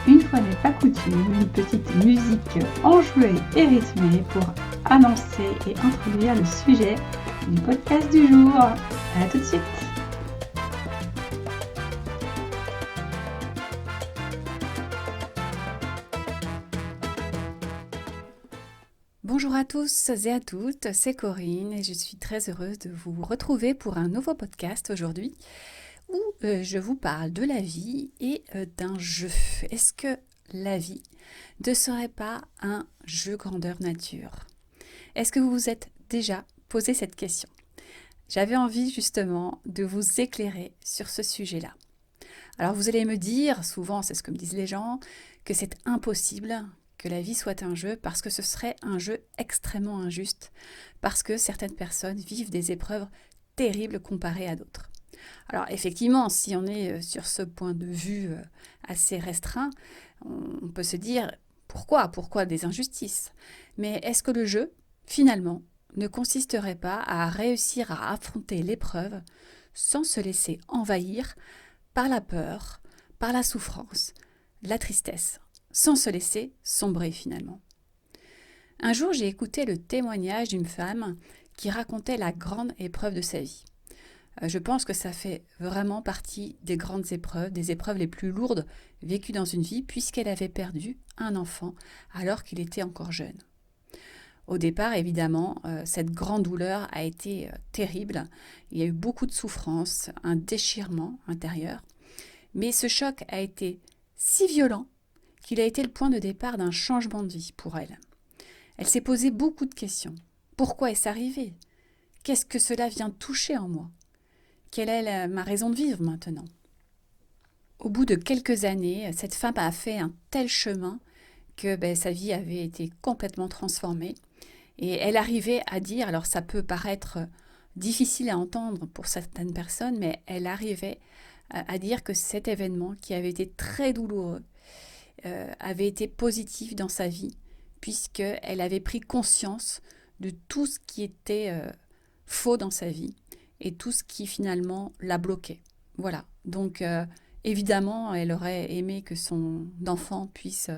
Une fois n'est pas coutume, une petite musique enjouée et rythmée pour annoncer et introduire le sujet du podcast du jour. À tout de suite. Bonjour à tous et à toutes, c'est Corinne et je suis très heureuse de vous retrouver pour un nouveau podcast aujourd'hui où je vous parle de la vie et d'un jeu. Est-ce que la vie ne serait pas un jeu grandeur nature? Est-ce que vous vous êtes déjà posé cette question? J'avais envie justement de vous éclairer sur ce sujet-là. Alors vous allez me dire, souvent c'est ce que me disent les gens, que c'est impossible que la vie soit un jeu parce que ce serait un jeu extrêmement injuste, parce que certaines personnes vivent des épreuves terribles comparées à d'autres. Alors effectivement, si on est sur ce point de vue assez restreint, on peut se dire pourquoi des injustices? Mais est-ce que le jeu, finalement, ne consisterait pas à réussir à affronter l'épreuve sans se laisser envahir par la peur, par la souffrance, la tristesse, sans se laisser sombrer finalement? Un jour, j'ai écouté le témoignage d'une femme qui racontait la grande épreuve de sa vie. Je pense que ça fait vraiment partie des grandes épreuves, des épreuves les plus lourdes vécues dans une vie, puisqu'elle avait perdu un enfant alors qu'il était encore jeune. Au départ, évidemment, cette grande douleur a été terrible. Il y a eu beaucoup de souffrance, un déchirement intérieur. Mais ce choc a été si violent qu'il a été le point de départ d'un changement de vie pour elle. Elle s'est posé beaucoup de questions. Pourquoi est-ce arrivé? Qu'est-ce que cela vient toucher en moi? Quelle est ma raison de vivre maintenant? Au bout de quelques années, cette femme a fait un tel chemin que sa vie avait été complètement transformée. Et elle arrivait à dire, alors ça peut paraître difficile à entendre pour certaines personnes, mais elle arrivait à dire que cet événement qui avait été très douloureux avait été positif dans sa vie, puisqu'elle avait pris conscience de tout ce qui était faux dans sa vie et tout ce qui finalement la bloquait. Voilà, donc évidemment, elle aurait aimé que son enfant puisse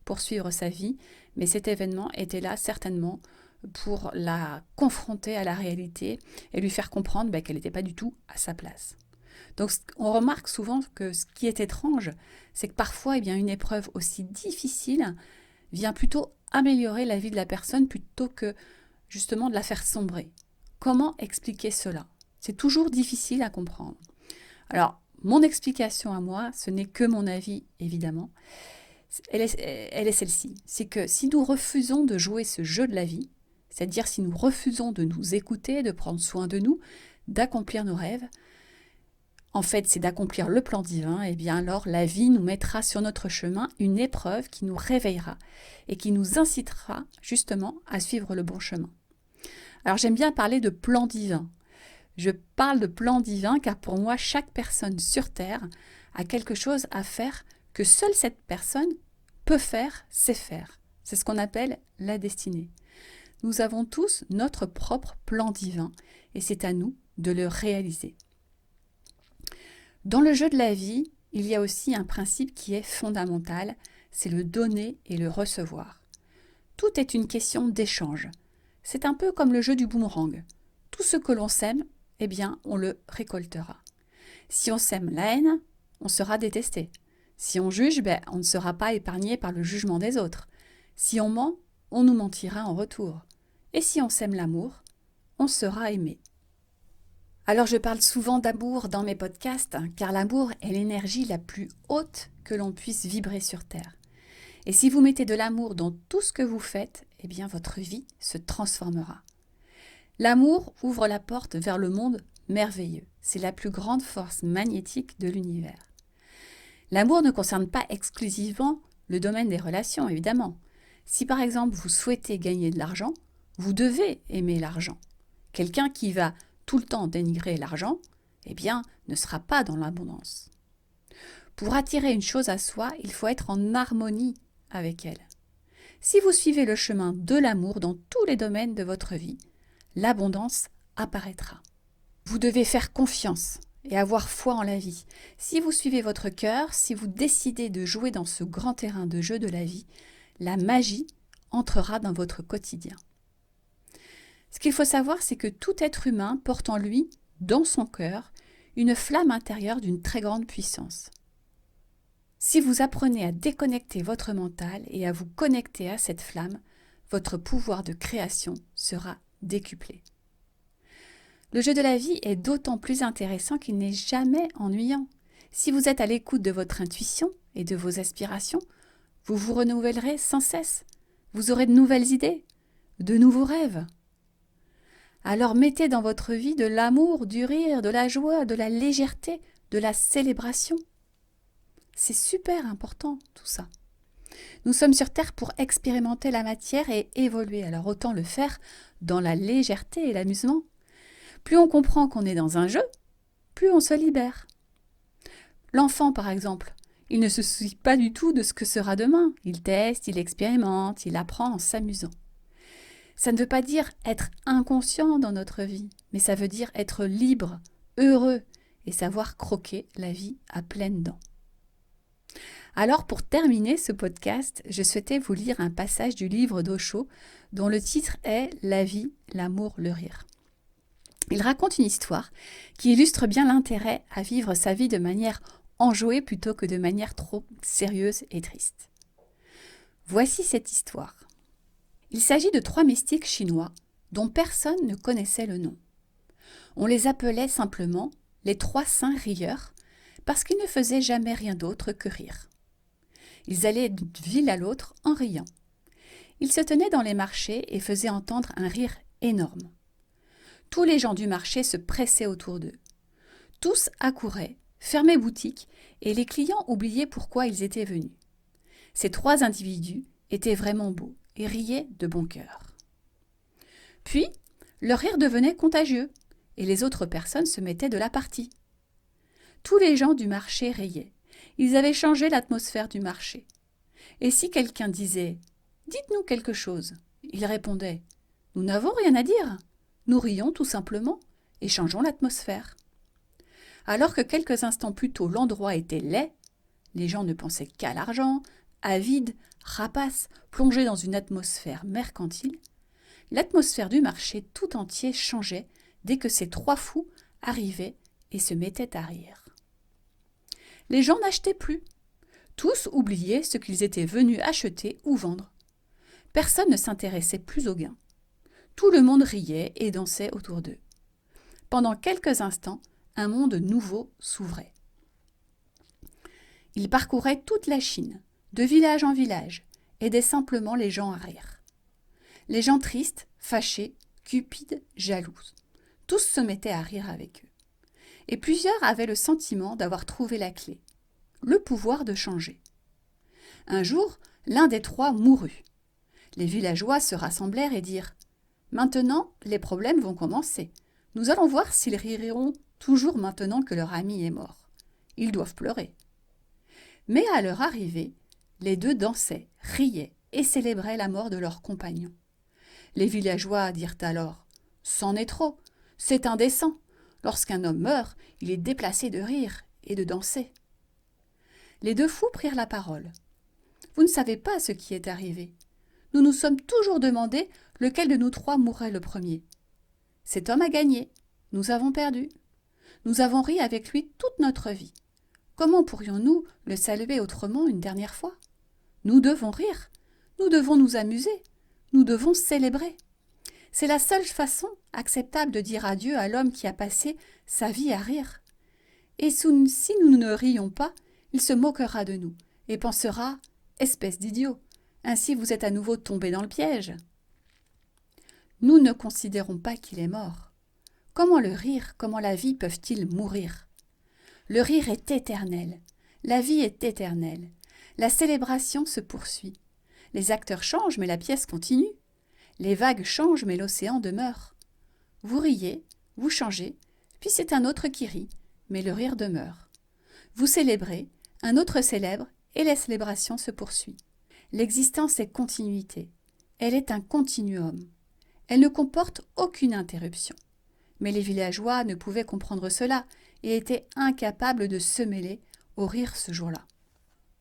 poursuivre sa vie, mais cet événement était là certainement pour la confronter à la réalité et lui faire comprendre qu'elle n'était pas du tout à sa place. Donc on remarque souvent que ce qui est étrange, c'est que parfois une épreuve aussi difficile vient plutôt améliorer la vie de la personne plutôt que justement de la faire sombrer. Comment expliquer cela? C'est toujours difficile à comprendre. Alors, mon explication à moi, ce n'est que mon avis évidemment, elle est celle-ci. C'est que si nous refusons de jouer ce jeu de la vie, c'est-à-dire si nous refusons de nous écouter, de prendre soin de nous, d'accomplir nos rêves, en fait, c'est d'accomplir le plan divin, alors la vie nous mettra sur notre chemin une épreuve qui nous réveillera et qui nous incitera justement à suivre le bon chemin. Alors j'aime bien parler de plan divin. Je parle de plan divin car pour moi, chaque personne sur Terre a quelque chose à faire que seule cette personne peut faire, sait faire. C'est ce qu'on appelle la destinée. Nous avons tous notre propre plan divin et c'est à nous de le réaliser. Dans le jeu de la vie, il y a aussi un principe qui est fondamental, c'est le donner et le recevoir. Tout est une question d'échange. C'est un peu comme le jeu du boomerang. Tout ce que l'on sème, on le récoltera. Si on sème la haine, on sera détesté. Si on juge, on ne sera pas épargné par le jugement des autres. Si on ment, on nous mentira en retour. Et si on sème l'amour, on sera aimé. Alors je parle souvent d'amour dans mes podcasts, car l'amour est l'énergie la plus haute que l'on puisse vibrer sur Terre. Et si vous mettez de l'amour dans tout ce que vous faites, votre vie se transformera. L'amour ouvre la porte vers le monde merveilleux. C'est la plus grande force magnétique de l'univers. L'amour ne concerne pas exclusivement le domaine des relations, évidemment. Si par exemple vous souhaitez gagner de l'argent, vous devez aimer l'argent. Quelqu'un qui va tout le temps dénigrer l'argent, ne sera pas dans l'abondance. Pour attirer une chose à soi, il faut être en harmonie avec elle. Si vous suivez le chemin de l'amour dans tous les domaines de votre vie, l'abondance apparaîtra. Vous devez faire confiance et avoir foi en la vie. Si vous suivez votre cœur, si vous décidez de jouer dans ce grand terrain de jeu de la vie, la magie entrera dans votre quotidien. Ce qu'il faut savoir, c'est que tout être humain porte en lui, dans son cœur, une flamme intérieure d'une très grande puissance. Si vous apprenez à déconnecter votre mental et à vous connecter à cette flamme, votre pouvoir de création sera décuplé. Le jeu de la vie est d'autant plus intéressant qu'il n'est jamais ennuyant. Si vous êtes à l'écoute de votre intuition et de vos aspirations, vous vous renouvellerez sans cesse. Vous aurez de nouvelles idées, de nouveaux rêves. Alors mettez dans votre vie de l'amour, du rire, de la joie, de la légèreté, de la célébration. C'est super important tout ça. Nous sommes sur Terre pour expérimenter la matière et évoluer, alors autant le faire dans la légèreté et l'amusement. Plus on comprend qu'on est dans un jeu, plus on se libère. L'enfant, par exemple, il ne se soucie pas du tout de ce que sera demain. Il teste, il expérimente, il apprend en s'amusant. Ça ne veut pas dire être inconscient dans notre vie, mais ça veut dire être libre, heureux et savoir croquer la vie à pleines dents. Alors pour terminer ce podcast, je souhaitais vous lire un passage du livre d'Osho dont le titre est « La vie, l'amour, le rire ». Il raconte une histoire qui illustre bien l'intérêt à vivre sa vie de manière enjouée plutôt que de manière trop sérieuse et triste. Voici cette histoire. Il s'agit de 3 mystiques chinois dont personne ne connaissait le nom. On les appelait simplement les 3 saints rieurs parce qu'ils ne faisaient jamais rien d'autre que rire. Ils allaient d'une ville à l'autre en riant. Ils se tenaient dans les marchés et faisaient entendre un rire énorme. Tous les gens du marché se pressaient autour d'eux. Tous accouraient, fermaient boutique et les clients oubliaient pourquoi ils étaient venus. Ces 3 individus étaient vraiment beaux et riaient de bon cœur. Puis, leur rire devenait contagieux et les autres personnes se mettaient de la partie. Tous les gens du marché riaient. Ils avaient changé l'atmosphère du marché. Et si quelqu'un disait « Dites-nous quelque chose », ils répondaient « Nous n'avons rien à dire. Nous rions tout simplement et changeons l'atmosphère. » Alors que quelques instants plus tôt l'endroit était laid, les gens ne pensaient qu'à l'argent, avides, rapaces, plongés dans une atmosphère mercantile, l'atmosphère du marché tout entier changeait dès que ces 3 fous arrivaient et se mettaient à rire. Les gens n'achetaient plus. Tous oubliaient ce qu'ils étaient venus acheter ou vendre. Personne ne s'intéressait plus au gain. Tout le monde riait et dansait autour d'eux. Pendant quelques instants, un monde nouveau s'ouvrait. Ils parcouraient toute la Chine, de village en village, aidaient simplement les gens à rire. Les gens tristes, fâchés, cupides, jaloux. Tous se mettaient à rire avec eux. Et plusieurs avaient le sentiment d'avoir trouvé la clé, le pouvoir de changer. Un jour, l'un des 3 mourut. Les villageois se rassemblèrent et dirent « Maintenant, les problèmes vont commencer. Nous allons voir s'ils riront toujours maintenant que leur ami est mort. Ils doivent pleurer. » Mais à leur arrivée, les 2 dansaient, riaient et célébraient la mort de leur compagnon. Les villageois dirent alors « C'en est trop, c'est indécent. Lorsqu'un homme meurt, il est déplacé de rire et de danser. » Les 2 fous prirent la parole. « Vous ne savez pas ce qui est arrivé. Nous nous sommes toujours demandé lequel de nous 3 mourrait le premier. Cet homme a gagné. Nous avons perdu. Nous avons ri avec lui toute notre vie. Comment pourrions-nous le saluer autrement une dernière fois? Nous devons rire. Nous devons nous amuser. Nous devons célébrer. C'est la seule façon acceptable de dire adieu à l'homme qui a passé sa vie à rire. Et si nous ne rions pas, il se moquera de nous et pensera « Espèce d'idiot, ainsi vous êtes à nouveau tombé dans le piège. » Nous ne considérons pas qu'il est mort. Comment le rire, comment la vie peuvent-ils mourir? Le rire est éternel. La vie est éternelle. La célébration se poursuit. Les acteurs changent, mais la pièce continue. Les vagues changent, mais l'océan demeure. Vous riez, vous changez, puis c'est un autre qui rit, mais le rire demeure. Vous célébrez, un autre célèbre, et la célébration se poursuit. L'existence est continuité. Elle est un continuum. Elle ne comporte aucune interruption. Mais les villageois ne pouvaient comprendre cela, et étaient incapables de se mêler au rire ce jour-là.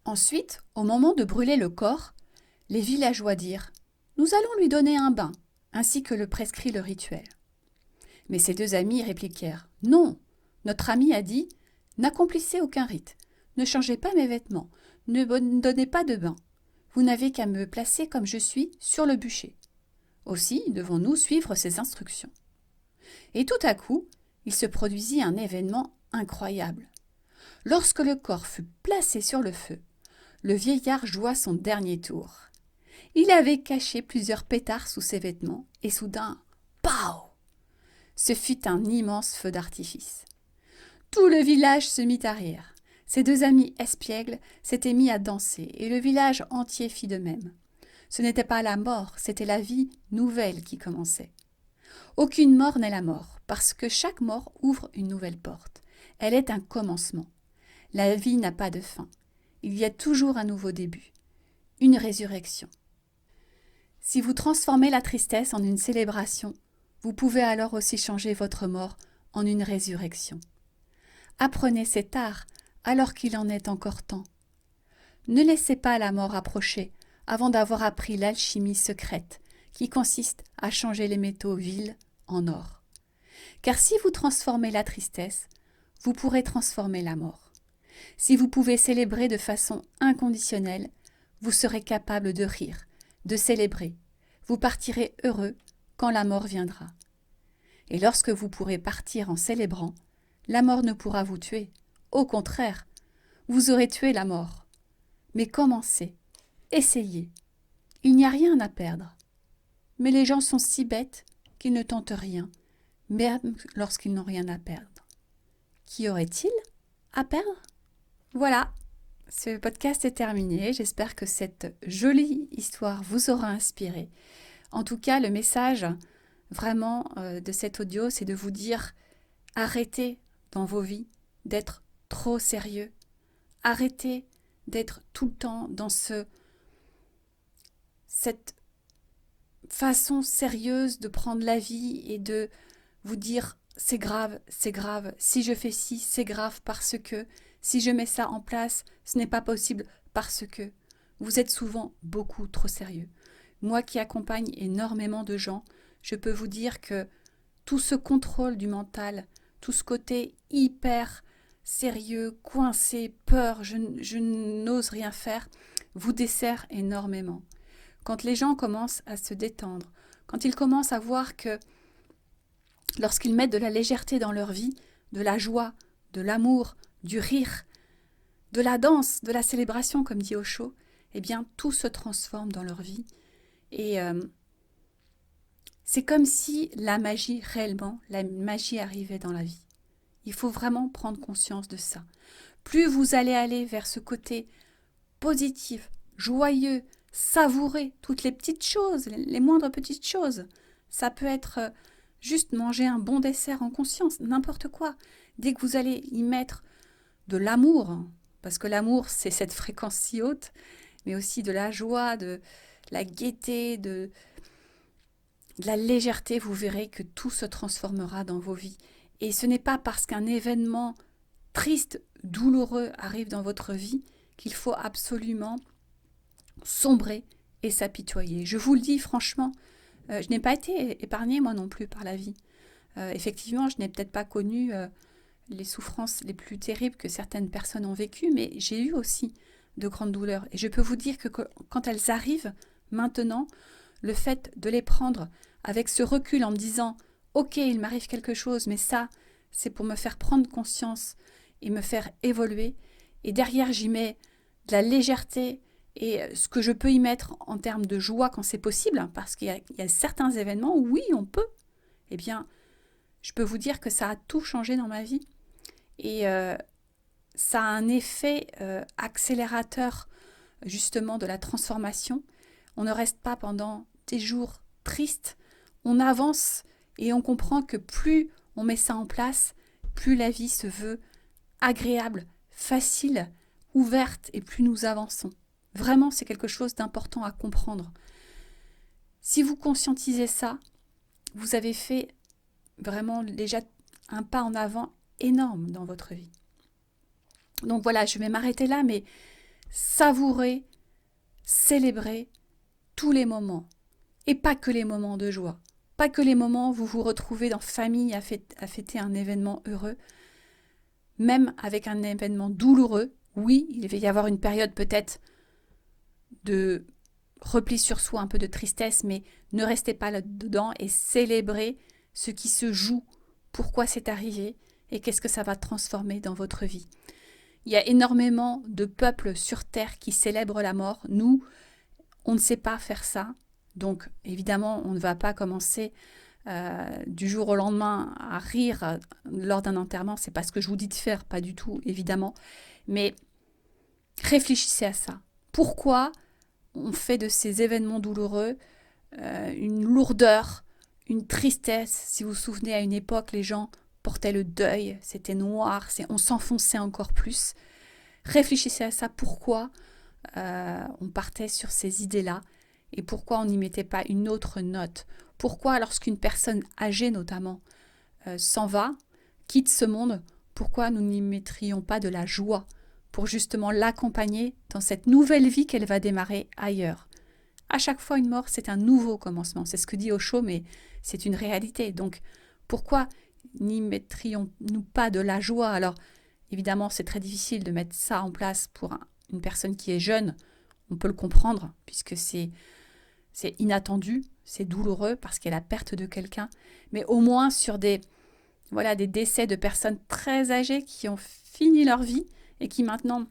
Ensuite, au moment de brûler le corps, les villageois dirent « Nous allons lui donner un bain », ainsi que le prescrit le rituel. Mais ses deux amis répliquèrent « Non, notre ami a dit « N'accomplissez aucun rite, ne changez pas mes vêtements, ne me donnez pas de bain. Vous n'avez qu'à me placer comme je suis sur le bûcher. Aussi devons-nous suivre ses instructions. » Et tout à coup, il se produisit un événement incroyable. Lorsque le corps fut placé sur le feu, le vieillard joua son dernier tour. Il avait caché plusieurs pétards sous ses vêtements et soudain, pow! Ce fut un immense feu d'artifice. Tout le village se mit à rire. Ses deux amis espiègles s'étaient mis à danser et le village entier fit de même. Ce n'était pas la mort, c'était la vie nouvelle qui commençait. Aucune mort n'est la mort, parce que chaque mort ouvre une nouvelle porte. Elle est un commencement. La vie n'a pas de fin. Il y a toujours un nouveau début, une résurrection. Si vous transformez la tristesse en une célébration, vous pouvez alors aussi changer votre mort en une résurrection. Apprenez cet art alors qu'il en est encore temps. Ne laissez pas la mort approcher avant d'avoir appris l'alchimie secrète qui consiste à changer les métaux vils en or. Car si vous transformez la tristesse, vous pourrez transformer la mort. Si vous pouvez célébrer de façon inconditionnelle, vous serez capable de rire, de célébrer. Vous partirez heureux quand la mort viendra. Et lorsque vous pourrez partir en célébrant, la mort ne pourra vous tuer. Au contraire, vous aurez tué la mort. Mais commencez, essayez. Il n'y a rien à perdre. Mais les gens sont si bêtes qu'ils ne tentent rien, même lorsqu'ils n'ont rien à perdre. Qu'y aurait-il à perdre ? Voilà, ce podcast est terminé. J'espère que cette jolie histoire vous aura inspiré. En tout cas, le message vraiment de cet audio, c'est de vous dire arrêtez dans vos vies d'être trop sérieux. Arrêtez d'être tout le temps dans cette façon sérieuse de prendre la vie et de vous dire c'est grave, si je fais ci, c'est grave parce que, si je mets ça en place, ce n'est pas possible parce que. Vous êtes souvent beaucoup trop sérieux. Moi qui accompagne énormément de gens, je peux vous dire que tout ce contrôle du mental, tout ce côté hyper sérieux, coincé, peur, je n'ose rien faire, vous dessert énormément. Quand les gens commencent à se détendre, quand ils commencent à voir que lorsqu'ils mettent de la légèreté dans leur vie, de la joie, de l'amour, du rire, de la danse, de la célébration, comme dit Osho, eh bien, tout se transforme dans leur vie. Et c'est comme si la magie, réellement, la magie arrivait dans la vie. Il faut vraiment prendre conscience de ça. Plus vous allez aller vers ce côté positif, joyeux, savourer toutes les petites choses, les moindres petites choses. Ça peut être juste manger un bon dessert en conscience, n'importe quoi. Dès que vous allez y mettre de l'amour, parce que l'amour, c'est cette fréquence si haute, mais aussi de la joie, de la gaieté, de la légèreté, vous verrez que tout se transformera dans vos vies. Et ce n'est pas parce qu'un événement triste, douloureux arrive dans votre vie qu'il faut absolument sombrer et s'apitoyer. Je vous le dis franchement, je n'ai pas été épargnée moi non plus par la vie. Effectivement, je n'ai peut-être pas connu les souffrances les plus terribles que certaines personnes ont vécues, mais j'ai eu aussi de grandes douleurs. Et je peux vous dire que quand elles arrivent maintenant, le fait de les prendre avec ce recul en me disant « Ok, il m'arrive quelque chose, mais ça, c'est pour me faire prendre conscience et me faire évoluer. » Et derrière, j'y mets de la légèreté et ce que je peux y mettre en termes de joie quand c'est possible, hein, parce qu'il y a certains événements où oui, on peut. Eh bien, je peux vous dire que ça a tout changé dans ma vie. Et ça a un effet accélérateur justement de la transformation. On ne reste pas pendant des jours tristes. On avance et on comprend que plus on met ça en place, plus la vie se veut agréable, facile, ouverte et plus nous avançons. Vraiment, c'est quelque chose d'important à comprendre. Si vous conscientisez ça, vous avez fait vraiment déjà un pas en avant énorme dans votre vie. Donc voilà, je vais m'arrêter là, mais savourez, célébrez tous les moments. Et pas que les moments de joie. Pas que les moments où vous vous retrouvez dans famille à fêter un événement heureux. Même avec un événement douloureux, oui, il va y avoir une période peut-être de repli sur soi, un peu de tristesse, mais ne restez pas là-dedans et célébrez ce qui se joue, pourquoi c'est arrivé et qu'est-ce que ça va transformer dans votre vie. Il y a énormément de peuples sur Terre qui célèbrent la mort. Nous, on ne sait pas faire ça. Donc, évidemment, on ne va pas commencer du jour au lendemain à rire lors d'un enterrement. C'est pas ce que je vous dis de faire, pas du tout, évidemment. Mais réfléchissez à ça. Pourquoi on fait de ces événements douloureux une lourdeur, une tristesse? Si vous vous souvenez, à une époque, les gens portaient le deuil, c'était noir, on s'enfonçait encore plus. Réfléchissez à ça, pourquoi on partait sur ces idées-là et pourquoi on n'y mettait pas une autre note. Pourquoi, lorsqu'une personne âgée notamment s'en va, quitte ce monde, pourquoi nous n'y mettrions pas de la joie pour justement l'accompagner dans cette nouvelle vie qu'elle va démarrer ailleurs. À chaque fois, une mort, c'est un nouveau commencement. C'est ce que dit Osho, mais c'est une réalité. Donc, pourquoi n'y mettrions-nous pas de la joie? Alors, évidemment, c'est très difficile de mettre ça en place pour une personne qui est jeune. On peut le comprendre, puisque c'est inattendu, c'est douloureux, parce qu'il y a la perte de quelqu'un. Mais au moins sur des décès de personnes très âgées qui ont fini leur vie et qui maintenant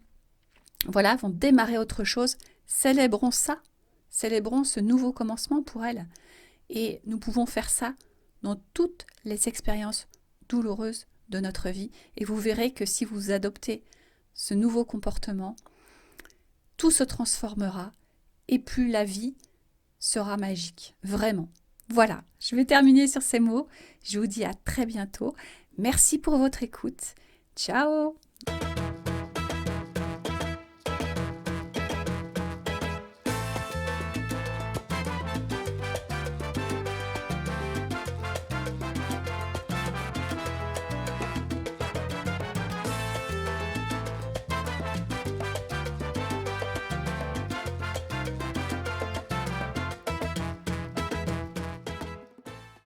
vont démarrer autre chose. Célébrons ça, célébrons ce nouveau commencement pour elles. Et nous pouvons faire ça dans toutes les expériences douloureuses de notre vie. Et vous verrez que si vous adoptez ce nouveau comportement, tout se transformera et plus la vie sera magique, vraiment. Voilà, je vais terminer sur ces mots. Je vous dis à très bientôt. Merci pour votre écoute. Ciao!